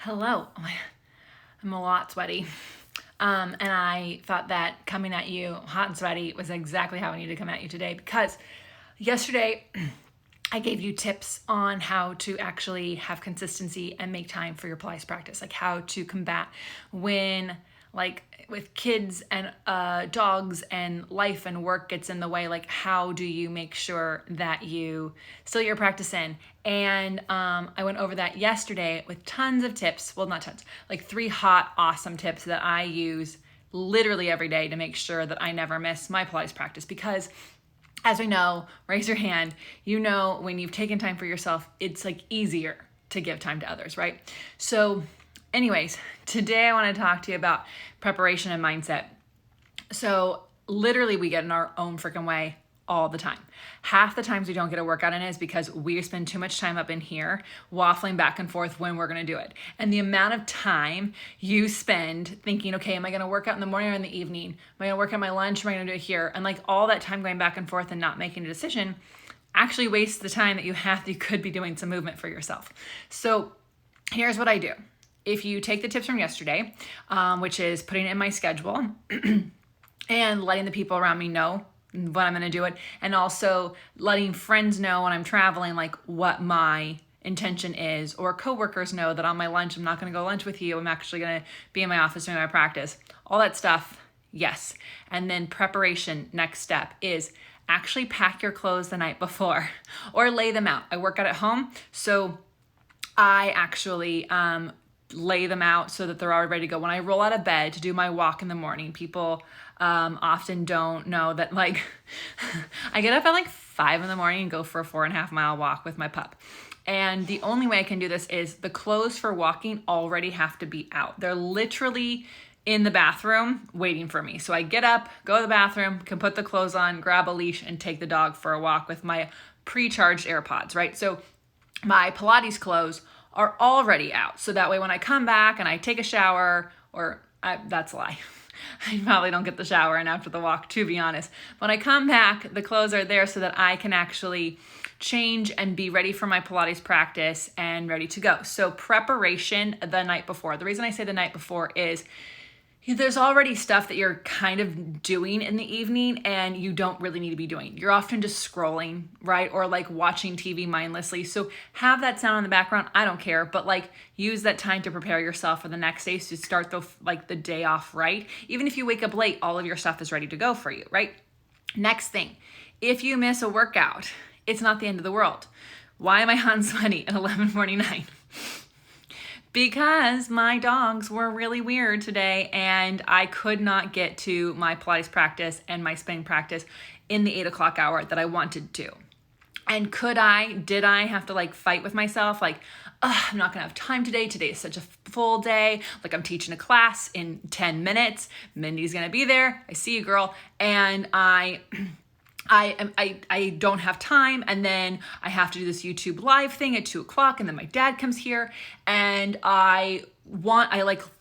Hello. I'm a lot sweaty. And I thought that coming at you hot and sweaty was exactly how I needed to come at you today, because yesterday I gave you tips on how to actually have consistency and make time for your Pilates practice, like how to combat when, like, with kids and dogs and life and work gets in the way. Like, how do you make sure that you still get your practice in? And I went over that yesterday with tons of tips. Well, not tons, like 3 hot, awesome tips that I use literally every day to make sure that I never miss my Pilates practice. Because as we know, raise your hand, you know, when you've taken time for yourself, it's like easier to give time to others, right? So anyways, today I want to talk to you about preparation and mindset. So literally we get in our own freaking way all the time. Half the times we don't get a workout in is because we spend too much time up in here waffling back and forth when we're going to do it. And the amount of time you spend thinking, okay, am I going to work out in the morning or in the evening? Am I going to work at my lunch? Am I going to do it here? And like all that time going back and forth and not making a decision actually wastes the time that you could be doing some movement for yourself. So here's what I do. If you take the tips from yesterday, which is putting it in my schedule and letting the people around me know when I'm going to do it, and also letting friends know when I'm traveling, like what my intention is, or coworkers know that on my lunch, I'm not going to go lunch with you. I'm actually going to be in my office doing my practice, all that stuff. Yes. And then preparation, next step is actually pack your clothes the night before or lay them out. I work out at home, so I actually lay them out so that they're already ready to go. When I roll out of bed to do my walk in the morning, people often don't know that, like, I get up at like 5 in the morning and go for a 4.5 mile walk with my pup. And the only way I can do this is the clothes for walking already have to be out. They're literally in the bathroom waiting for me. So I get up, go to the bathroom, can put the clothes on, grab a leash, and take the dog for a walk with my pre-charged AirPods, right? So my Pilates clothes are already out. So that way when I come back and I take a shower, that's a lie. I probably don't get the shower in after the walk, to be honest. When I come back, the clothes are there so that I can actually change and be ready for my Pilates practice and ready to go. So preparation the night before. The reason I say the night before is there's already stuff that you're kind of doing in the evening and you don't really need to be doing. You're often just scrolling, right? Or like watching TV mindlessly. So have that sound in the background. I don't care, but like use that time to prepare yourself for the next day to start the day off right. Even if you wake up late, all of your stuff is ready to go for you, right? Next thing, if you miss a workout, it's not the end of the world. Why am I hot and sweaty at 11:49? Because my dogs were really weird today and I could not get to my Pilates practice and my spinning practice in the 8 o'clock hour that I wanted to. And did I have to like fight with myself? Like, I'm not gonna have time today. Today is such a full day. Like, I'm teaching a class in 10 minutes. Mindy's gonna be there. I see you, girl. And I don't have time, and then I have to do this YouTube live thing at 2 o'clock, and then my dad comes here, and I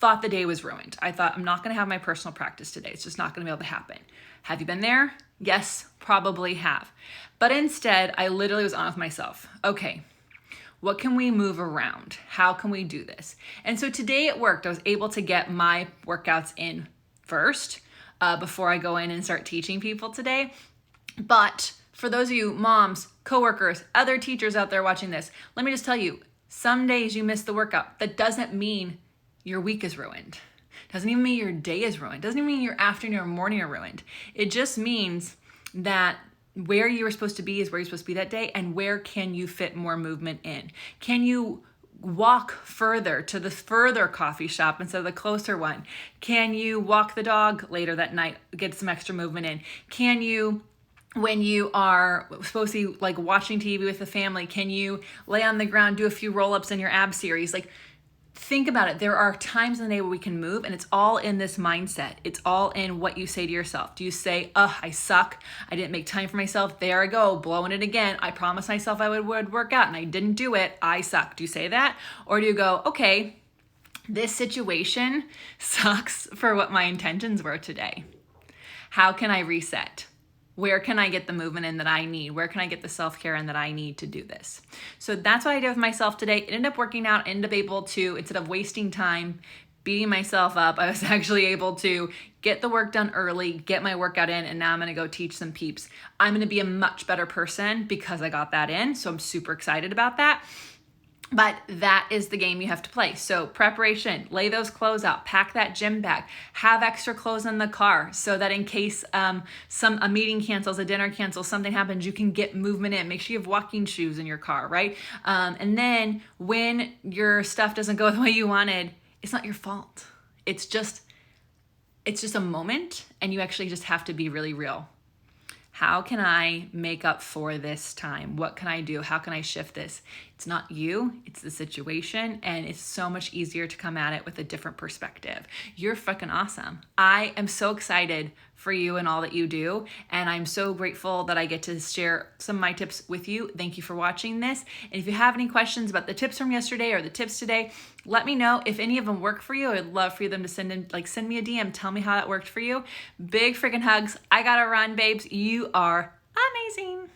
thought the day was ruined. I thought, I'm not gonna have my personal practice today. It's just not gonna be able to happen. Have you been there? Yes, probably have. But instead, I literally was on with myself. Okay, what can we move around? How can we do this? And so today it worked. I was able to get my workouts in first before I go in and start teaching people today. But for those of you moms, coworkers, other teachers out there watching this, let me just tell you, some days you miss the workout. That doesn't mean your week is ruined. Doesn't even mean your day is ruined. Doesn't even mean your afternoon or morning are ruined. It just means that where you were supposed to be is where you're supposed to be that day, and where can you fit more movement in? Can you walk further to the further coffee shop instead of the closer one? Can you walk the dog later that night, get some extra movement in? Can you, when you are supposed to be like watching TV with the family, can you lay on the ground, do a few roll-ups in your ab series? Like, think about it. There are times in the day where we can move, and it's all in this mindset. It's all in what you say to yourself. Do you say, I suck. I didn't make time for myself. There I go, blowing it again. I promised myself I would work out and I didn't do it. I suck. Do you say that? Or do you go, okay, this situation sucks for what my intentions were today. How can I reset? Where can I get the movement in that I need? Where can I get the self-care in that I need to do this? So that's what I did with myself today. It ended up working out, ended up able to, instead of wasting time, beating myself up, I was actually able to get the work done early, get my workout in, and now I'm gonna go teach some peeps. I'm gonna be a much better person because I got that in, so I'm super excited about that. But that is the game you have to play. So preparation, lay those clothes out, pack that gym bag, have extra clothes in the car so that in case a meeting cancels, a dinner cancels, something happens, you can get movement in. Make sure you have walking shoes in your car, right? And then when your stuff doesn't go the way you wanted, it's not your fault. It's just a moment, and you actually just have to be really real. How can I make up for this time? What can I do? How can I shift this? It's not you, it's the situation, and it's so much easier to come at it with a different perspective. You're fucking awesome. I am so excited for you and all that you do, and I'm so grateful that I get to share some of my tips with you. Thank you for watching this. And if you have any questions about the tips from yesterday or the tips today, let me know. If any of them work for you, I'd love for them to send me a DM. Tell me how that worked for you. Big freaking hugs. I gotta run, babes. You are amazing.